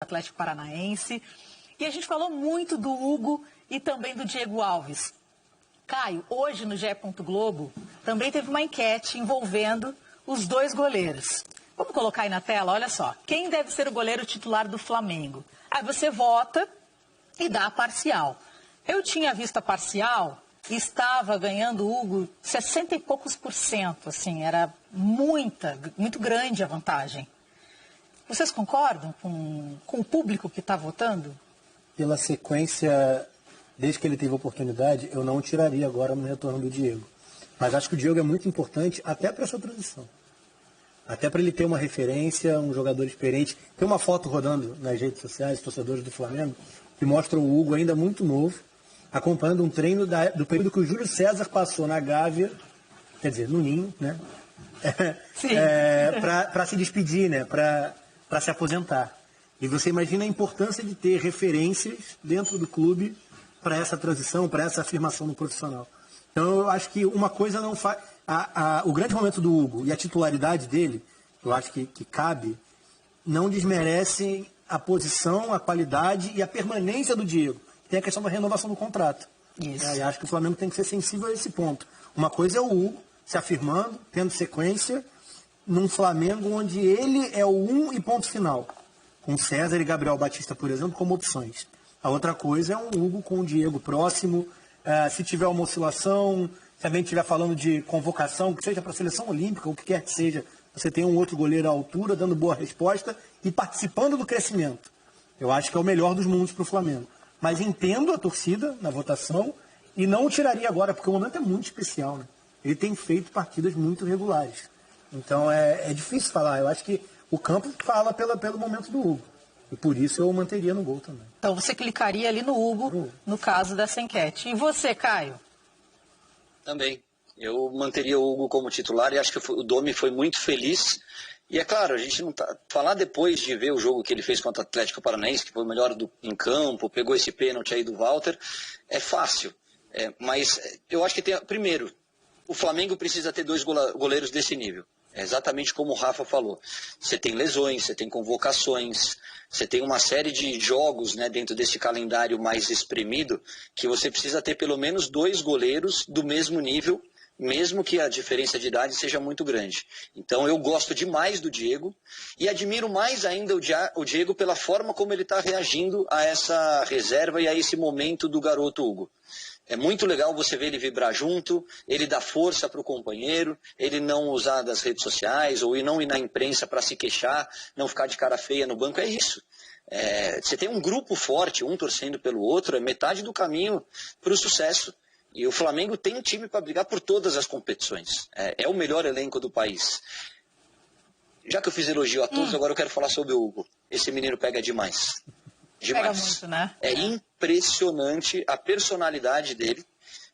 Atlético Paranaense. E a gente falou muito do Hugo e também do Diego Alves. Caio, hoje no GE. Globo também teve uma enquete envolvendo os dois goleiros. Vamos colocar aí na tela, olha só. Quem deve ser o goleiro titular do Flamengo? Aí você vota e dá a parcial. Eu tinha visto a parcial e estava ganhando o Hugo 60 e poucos %, assim, era muito grande a vantagem. Vocês concordam com o público que está votando? Pela sequência, desde que ele teve a oportunidade, eu não tiraria agora no retorno do Diego. Mas acho que o Diego é muito importante até para essa transição. Até para ele ter uma referência, um jogador experiente. Tem uma foto rodando nas redes sociais, torcedores do Flamengo, que mostra o Hugo ainda muito novo, acompanhando um treino do período que o Júlio César passou na Gávea, quer dizer, no Ninho, né? Para se despedir, né? Para se aposentar. E você imagina a importância de ter referências dentro do clube para essa transição, para essa afirmação no profissional. Então eu acho que uma coisa não faz... O grande momento do Hugo e a titularidade dele, eu acho que cabe, não desmerecem a posição, a qualidade e a permanência do Diego. Tem a questão da renovação do contrato. Isso. E acho que o Flamengo tem que ser sensível a esse ponto. Uma coisa é o Hugo se afirmando, tendo sequência, num Flamengo onde ele é o e ponto final. Com César e Gabriel Batista, por exemplo, como opções. A outra coisa é um Hugo com o Diego próximo. Se tiver uma oscilação, se alguém estiver falando de convocação, que seja para a seleção olímpica, ou o que quer que seja, você tem um outro goleiro à altura, dando boa resposta e participando do crescimento. Eu acho que é o melhor dos mundos para o Flamengo. Mas entendo a torcida na votação e não o tiraria agora, porque o momento é muito especial, né? Ele tem feito partidas muito regulares. Então é difícil falar. Eu acho que o campo fala pelo momento do Hugo. E por isso eu o manteria no gol também. Então você clicaria ali no Hugo, no caso dessa enquete. E você, Caio? Também. Eu manteria o Hugo como titular e acho que o Domi foi muito feliz. E é claro, a gente não tá... Falar depois de ver o jogo que ele fez contra o Atlético Paranaense, que foi o melhor em campo, pegou esse pênalti aí do Walter, é fácil. Mas eu acho que primeiro, o Flamengo precisa ter dois goleiros desse nível. É exatamente como o Rafa falou. Você tem lesões, você tem convocações, você tem uma série de jogos, né, dentro desse calendário mais espremido, que você precisa ter pelo menos dois goleiros do mesmo nível, mesmo que a diferença de idade seja muito grande. Então eu gosto demais do Diego e admiro mais ainda o Diego pela forma como ele está reagindo a essa reserva e a esse momento do garoto Hugo. É muito legal você ver ele vibrar junto, ele dar força para o companheiro, ele não usar das redes sociais ou não ir na imprensa para se queixar, não ficar de cara feia no banco, é isso. Você tem um grupo forte, um torcendo pelo outro, é metade do caminho para o sucesso. E o Flamengo tem um time para brigar por todas as competições. É o melhor elenco do país. Já que eu fiz elogio a todos, agora eu quero falar sobre o Hugo. Esse menino pega demais. Demais. Pega muito, né? É impressionante a personalidade dele,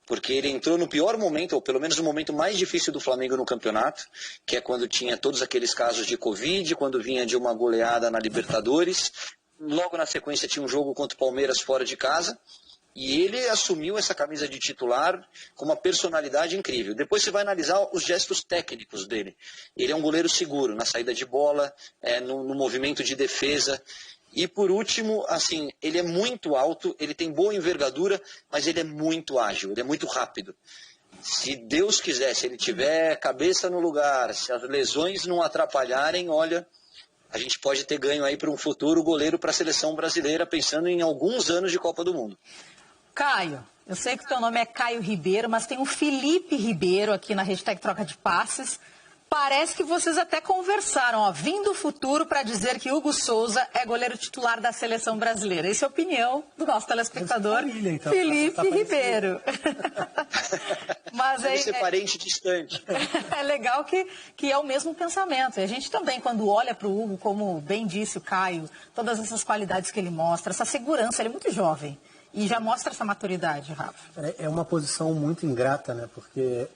porque ele entrou no pior momento, ou pelo menos no momento mais difícil do Flamengo no campeonato, que é quando tinha todos aqueles casos de Covid, quando vinha de uma goleada na Libertadores. Logo na sequência tinha um jogo contra o Palmeiras fora de casa. E ele assumiu essa camisa de titular com uma personalidade incrível. Depois você vai analisar os gestos técnicos dele. Ele é um goleiro seguro na saída de bola, no movimento de defesa. E por último, assim, ele é muito alto, ele tem boa envergadura, mas ele é muito ágil, ele é muito rápido. Se Deus quiser, se ele tiver cabeça no lugar, se as lesões não atrapalharem, olha, a gente pode ter ganho aí para um futuro goleiro para a seleção brasileira, pensando em alguns anos de Copa do Mundo. Caio, eu sei que o teu nome é Caio Ribeiro, mas tem o Felipe Ribeiro aqui na hashtag Troca de Passes. Parece que vocês até conversaram, ó, vim do futuro para dizer que Hugo Souza é goleiro titular da seleção brasileira. Essa é a opinião do nosso telespectador, família, então. Felipe Ribeiro. Mas deve ser parente distante. É legal que é o mesmo pensamento. E a gente também, quando olha para o Hugo, como bem disse o Caio, todas essas qualidades que ele mostra, essa segurança, ele é muito jovem. E já mostra essa maturidade, Rafa. É uma posição muito ingrata, né? Porque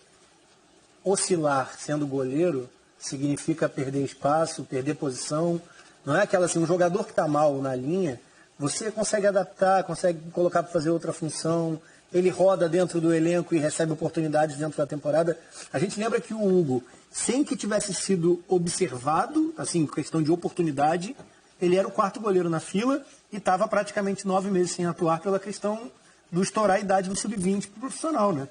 oscilar sendo goleiro significa perder espaço, perder posição. Não é aquela assim, um jogador que está mal na linha, você consegue adaptar, consegue colocar para fazer outra função. Ele roda dentro do elenco e recebe oportunidades dentro da temporada. A gente lembra que o Hugo, sem que tivesse sido observado, assim, questão de oportunidade, ele era o quarto goleiro na fila e estava praticamente 9 meses sem atuar pela questão do estourar a idade do sub-20 para o profissional, né?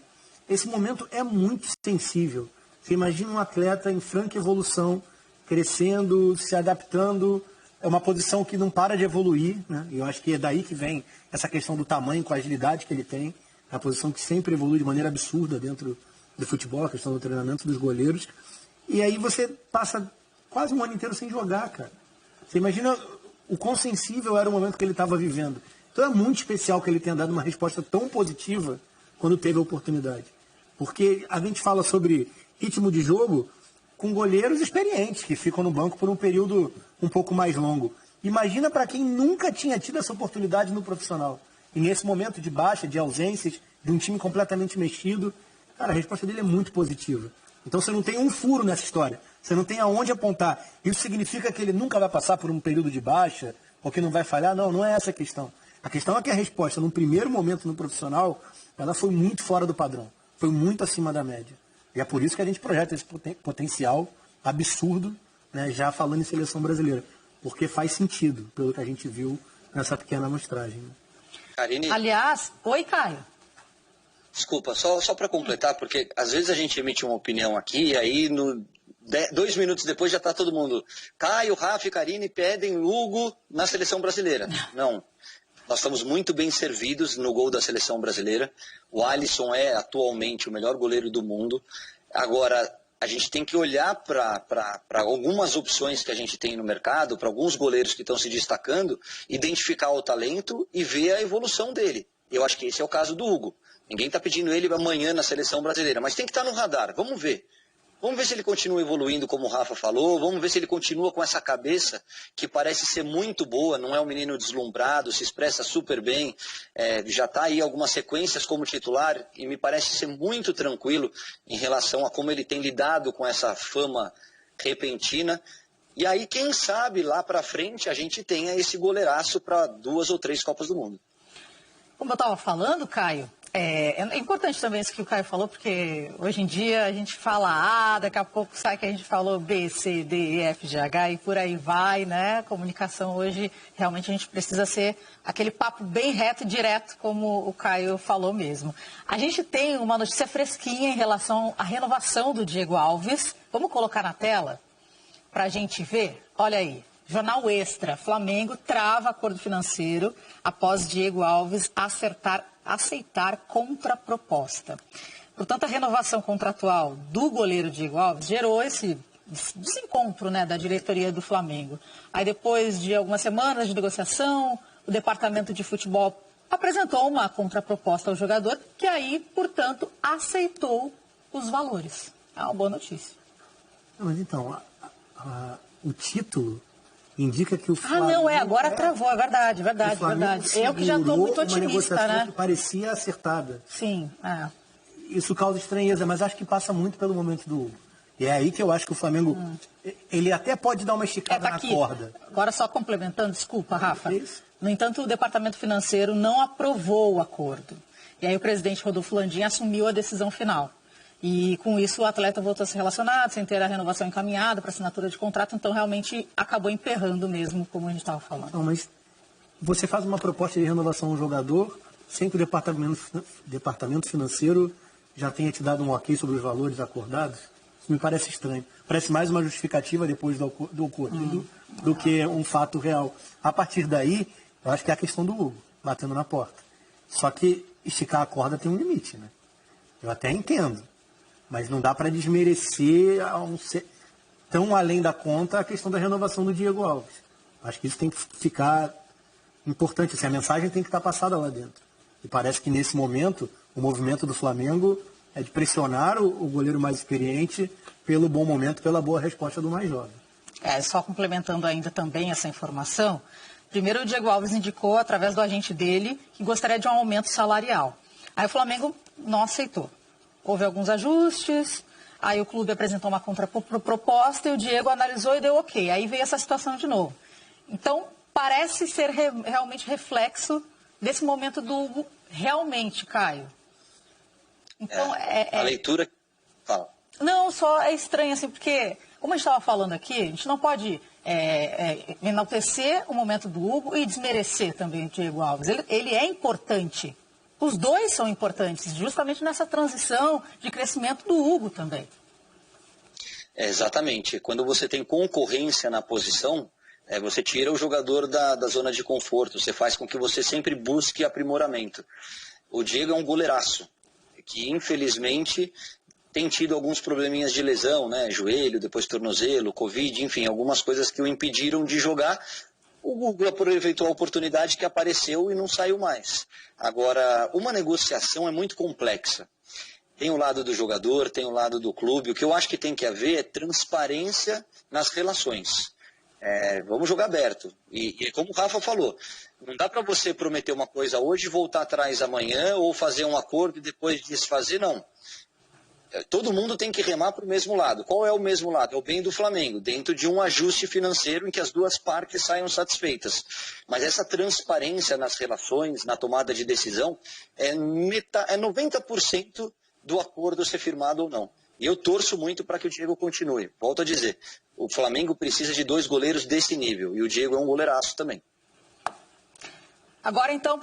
Esse momento é muito sensível. Você imagina um atleta em franca evolução, crescendo, se adaptando, é uma posição que não para de evoluir, né? E eu acho que é daí que vem essa questão do tamanho com a agilidade que ele tem, é uma posição que sempre evolui de maneira absurda dentro do futebol, a questão do treinamento dos goleiros. E aí você passa quase um ano inteiro sem jogar, cara. Você imagina o quão sensível era o momento que ele estava vivendo. Então é muito especial que ele tenha dado uma resposta tão positiva quando teve a oportunidade. Porque a gente fala sobre ritmo de jogo com goleiros experientes, que ficam no banco por um período um pouco mais longo. Imagina para quem nunca tinha tido essa oportunidade no profissional. E nesse momento de baixa, de ausências, de um time completamente mexido, cara, a resposta dele é muito positiva. Então você não tem um furo nessa história. Você não tem aonde apontar. Isso significa que ele nunca vai passar por um período de baixa, ou que não vai falhar? Não, não é essa a questão. A questão é que a resposta, num primeiro momento no profissional, ela foi muito fora do padrão. Foi muito acima da média. E é por isso que a gente projeta esse potencial absurdo, né, já falando em seleção brasileira. Porque faz sentido, pelo que a gente viu nessa pequena amostragem. Né? Karine, Aliás, oi, Caio. desculpa, só para completar, porque às vezes a gente emite uma opinião aqui e aí 2 minutos depois já está todo mundo. Caio, Rafa e Karine pedem Hugo na seleção brasileira. Não. Nós estamos muito bem servidos no gol da seleção brasileira. O Alisson é atualmente o melhor goleiro do mundo. Agora, a gente tem que olhar para algumas opções que a gente tem no mercado, para alguns goleiros que estão se destacando, identificar o talento e ver a evolução dele. Eu acho que esse é o caso do Hugo. Ninguém está pedindo ele amanhã na seleção brasileira, mas tem que estar no radar. Vamos ver. Vamos ver se ele continua evoluindo, como o Rafa falou. Vamos ver se ele continua com essa cabeça que parece ser muito boa. Não é um menino deslumbrado, se expressa super bem. Já está aí algumas sequências como titular e me parece ser muito tranquilo em relação a como ele tem lidado com essa fama repentina. E aí, quem sabe, lá para frente, a gente tenha esse goleiraço para 2 ou 3 Copas do Mundo. Como eu estava falando, Caio, é importante também isso que o Caio falou, porque hoje em dia a gente fala A, daqui a pouco sai que a gente falou B, C, D, E, F, G, H e por aí vai, né? Comunicação hoje, realmente a gente precisa ser aquele papo bem reto e direto, como o Caio falou mesmo. A gente tem uma notícia fresquinha em relação à renovação do Diego Alves. Vamos colocar na tela para a gente ver? Olha aí. Jornal Extra, Flamengo trava acordo financeiro após Diego Alves aceitar contraproposta. Portanto, a renovação contratual do goleiro Diego Alves gerou esse desencontro, né, da diretoria do Flamengo. Aí, depois de algumas semanas de negociação, o departamento de futebol apresentou uma contraproposta ao jogador, que aí, portanto, aceitou os valores. É uma boa notícia. Mas então, o título indica que o Flamengo... agora travou, é verdade. Eu que já estou muito otimista, né? Que parecia acertada. Sim, Isso causa estranheza, mas acho que passa muito pelo momento do Hugo. E é aí que eu acho que o Flamengo, ele até pode dar uma esticada na corda. Agora só complementando, desculpa, Rafa. Isso. No entanto, o departamento financeiro não aprovou o acordo. E aí o presidente Rodolfo Landim assumiu a decisão final. E com isso o atleta voltou a se relacionar, sem ter a renovação encaminhada para assinatura de contrato, então realmente acabou emperrando mesmo, como a gente estava falando. Não, mas você faz uma proposta de renovação ao jogador sem que o departamento financeiro já tenha te dado um ok sobre os valores acordados? Isso me parece estranho. Parece mais uma justificativa depois do ocorrido do que um fato real. A partir daí, eu acho que é a questão do Hugo, batendo na porta. Só que esticar a corda tem um limite, né? Eu até entendo. Mas não dá para desmerecer tão além da conta a questão da renovação do Diego Alves. Acho que isso tem que ficar importante. Assim, a mensagem tem que estar passada lá dentro. E parece que nesse momento o movimento do Flamengo é de pressionar o goleiro mais experiente pelo bom momento, pela boa resposta do mais jovem. Só complementando ainda também essa informação, primeiro o Diego Alves indicou, através do agente dele, que gostaria de um aumento salarial. Aí o Flamengo não aceitou. Houve alguns ajustes, aí o clube apresentou uma contraproposta e o Diego analisou e deu ok. Aí veio essa situação de novo. Então, parece ser realmente reflexo desse momento do Hugo, realmente, Caio. Então, A leitura... Fala. Não, só é estranho, assim, porque, como a gente estava falando aqui, a gente não pode enaltecer o momento do Hugo e desmerecer também o Diego Alves. Ele é importante. Os dois são importantes, justamente nessa transição de crescimento do Hugo também. Exatamente. Quando você tem concorrência na posição, você tira o jogador da zona de conforto, você faz com que você sempre busque aprimoramento. O Diego é um goleiraço, que infelizmente tem tido alguns probleminhas de lesão, né? Joelho, depois tornozelo, Covid, enfim, algumas coisas que o impediram de jogar. O Hugo aproveitou a oportunidade que apareceu e não saiu mais. Agora, uma negociação é muito complexa. Tem o lado do jogador, tem o lado do clube. O que eu acho que tem que haver é transparência nas relações. Vamos jogar aberto. E como o Rafa falou, não dá para você prometer uma coisa hoje, voltar atrás amanhã, ou fazer um acordo e depois desfazer, não. Todo mundo tem que remar para o mesmo lado. Qual é o mesmo lado? É o bem do Flamengo, dentro de um ajuste financeiro em que as duas partes saiam satisfeitas. Mas essa transparência nas relações, na tomada de decisão, é 90% do acordo ser firmado ou não. E eu torço muito para que o Diego continue. Volto a dizer, o Flamengo precisa de 2 goleiros desse nível. E o Diego é um goleiraço também. Agora, então,